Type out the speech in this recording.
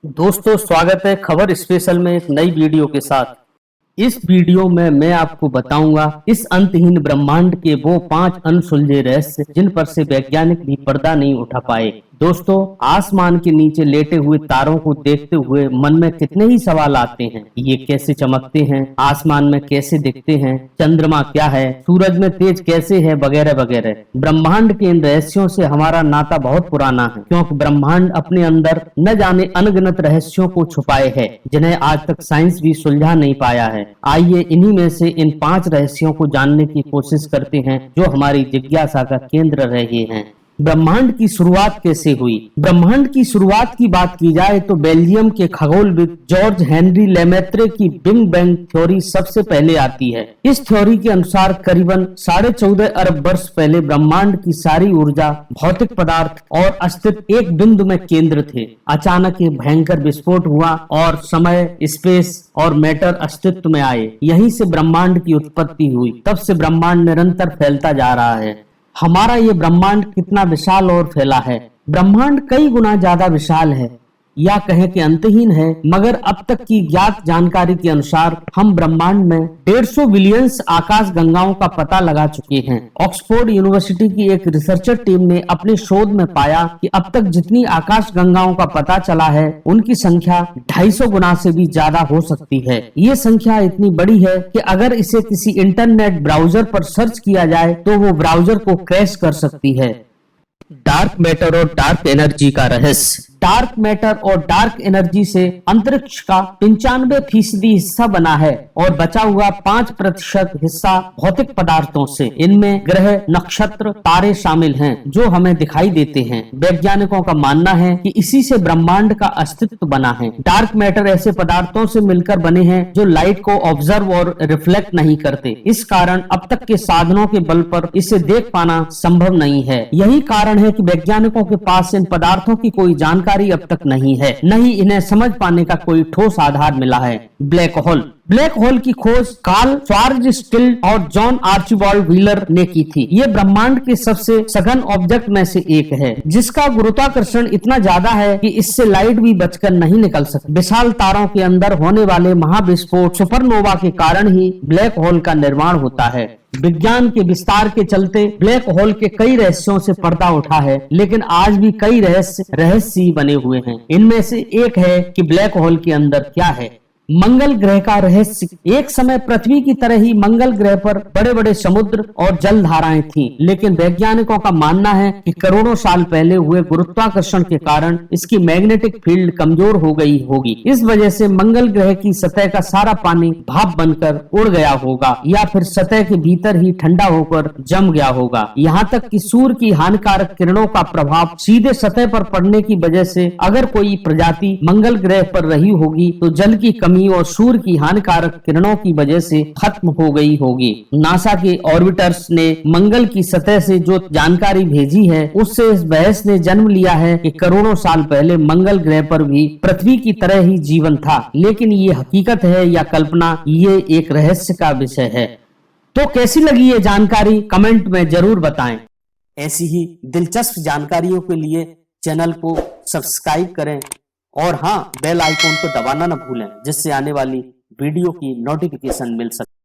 दोस्तों, स्वागत है खबर स्पेशल में एक नई वीडियो के साथ। इस वीडियो में मैं आपको बताऊंगा इस अंतहीन ब्रह्मांड के वो 5 अनसुलझे रहस्य जिन पर से वैज्ञानिक भी पर्दा नहीं उठा पाए। दोस्तों, आसमान के नीचे लेटे हुए तारों को देखते हुए मन में कितने ही सवाल आते हैं। ये कैसे चमकते हैं, आसमान में कैसे दिखते हैं, चंद्रमा क्या है, सूरज में तेज कैसे है, वगैरह वगैरह। ब्रह्मांड के इन रहस्यों से हमारा नाता बहुत पुराना है, क्योंकि ब्रह्मांड अपने अंदर न जाने अनगिनत रहस्यों को छुपाए है जिन्हें आज तक साइंस भी सुलझा नहीं पाया है। आइए इन्हीं में से इन 5 रहस्यों को जानने की कोशिश करते हैं जो हमारी जिज्ञासा का केंद्र रहे हैं। ब्रह्मांड की शुरुआत कैसे हुई? ब्रह्मांड की शुरुआत की बात की जाए तो बेल्जियम के खगोलविद जॉर्ज हेनरी लेमेत्रे की बिग बैंग थ्योरी सबसे पहले आती है। इस थ्योरी के अनुसार करीबन 14.5 अरब वर्ष पहले ब्रह्मांड की सारी ऊर्जा, भौतिक पदार्थ और अस्तित्व एक बिंदु में केंद्र थे। अचानक एक भयंकर विस्फोट हुआ और समय, स्पेस और मैटर अस्तित्व में आए। यहीं से ब्रह्मांड की उत्पत्ति हुई। तब से ब्रह्मांड निरंतर फैलता जा रहा है। हमारा ये ब्रह्मांड कितना विशाल और फैला है। ब्रह्मांड कई गुना ज्यादा विशाल है या कहें कि अंतहीन है, मगर अब तक की ज्ञात जानकारी के अनुसार हम ब्रह्मांड में 150 बिलियन आकाश गंगाओं का पता लगा चुके हैं। ऑक्सफोर्ड यूनिवर्सिटी की एक रिसर्चर टीम ने अपने शोध में पाया कि अब तक जितनी आकाश गंगाओं का पता चला है उनकी संख्या 250 गुना से भी ज्यादा हो सकती है। ये संख्या इतनी बड़ी है कि अगर इसे किसी इंटरनेट ब्राउजर पर सर्च किया जाए तो वो ब्राउजर को क्रैश कर सकती है। डार्क मैटर और डार्क एनर्जी का रहस्य। डार्क मैटर और डार्क एनर्जी से अंतरिक्ष का 95% हिस्सा बना है और बचा हुआ 5% हिस्सा भौतिक पदार्थों से। इनमें ग्रह, नक्षत्र, तारे शामिल हैं जो हमें दिखाई देते हैं। वैज्ञानिकों का मानना है कि इसी से ब्रह्मांड का अस्तित्व बना है। डार्क मैटर ऐसे पदार्थों से मिलकर बने हैं जो लाइट को ऑब्जर्व और रिफ्लेक्ट नहीं करते। इस कारण अब तक के साधनों के बल पर इसे देख पाना संभव नहीं है। यही कारण है कि वैज्ञानिकों के पास इन पदार्थों की कोई जानकारी अब तक नहीं है, न ही इन्हें समझ पाने का कोई ठोस आधार मिला है। Black hole. ब्लैक होल की खोज कार्ल श्वार्ज़स्चिल्ड और जॉन आर्चिबाल्ड व्हीलर ने की थी। ये ब्रह्मांड के सबसे सघन ऑब्जेक्ट में से एक है, जिसका गुरुत्वाकर्षण इतना ज्यादा है कि इससे लाइट भी बचकर नहीं निकल सकती। विशाल तारों के अंदर होने वाले महाविस्फोट, सुपरनोवा के कारण ही ब्लैक होल का निर्माण होता है। विज्ञान के विस्तार के चलते ब्लैक होल के कई रहस्यों से पर्दा उठा है, लेकिन आज भी कई रहस्य ही बने हुए हैं। इनमें से एक है कि ब्लैक होल के अंदर क्या है। मंगल ग्रह का रहस्य। एक समय पृथ्वी की तरह ही मंगल ग्रह पर बड़े बड़े समुद्र और जल धाराएं थीं, लेकिन वैज्ञानिकों का मानना है कि करोड़ों साल पहले हुए गुरुत्वाकर्षण के कारण इसकी मैग्नेटिक फील्ड कमजोर हो गई होगी। इस वजह से मंगल ग्रह की सतह का सारा पानी भाप बनकर उड़ गया होगा या फिर सतह के भीतर ही ठंडा होकर जम गया होगा। यहाँ तक कि सूर्य की हानिकारक किरणों का प्रभाव सीधे सतह पर पड़ने की वजह से अगर कोई प्रजाति मंगल ग्रह पर रही होगी तो जल की कमी और सूर्य की हानिकारक किरणों की वजह से खत्म हो गई होगी। नासा के ऑर्बिटर्स ने मंगल की सतह से जो जानकारी भेजी है उससे इस बहस ने जन्म लिया है कि करोड़ों साल पहले मंगल ग्रह पर भी पृथ्वी की तरह ही जीवन था। लेकिन ये हकीकत है या कल्पना, ये एक रहस्य का विषय है। तो कैसी लगी ये जानकारी कमेंट में जरूर बताएं। ऐसी ही दिलचस्प जानकारियों के लिए चैनल को सब्सक्राइब करें और हाँ, बेल आइकॉन को दबाना न भूलें, जिससे आने वाली वीडियो की नोटिफिकेशन मिल सके।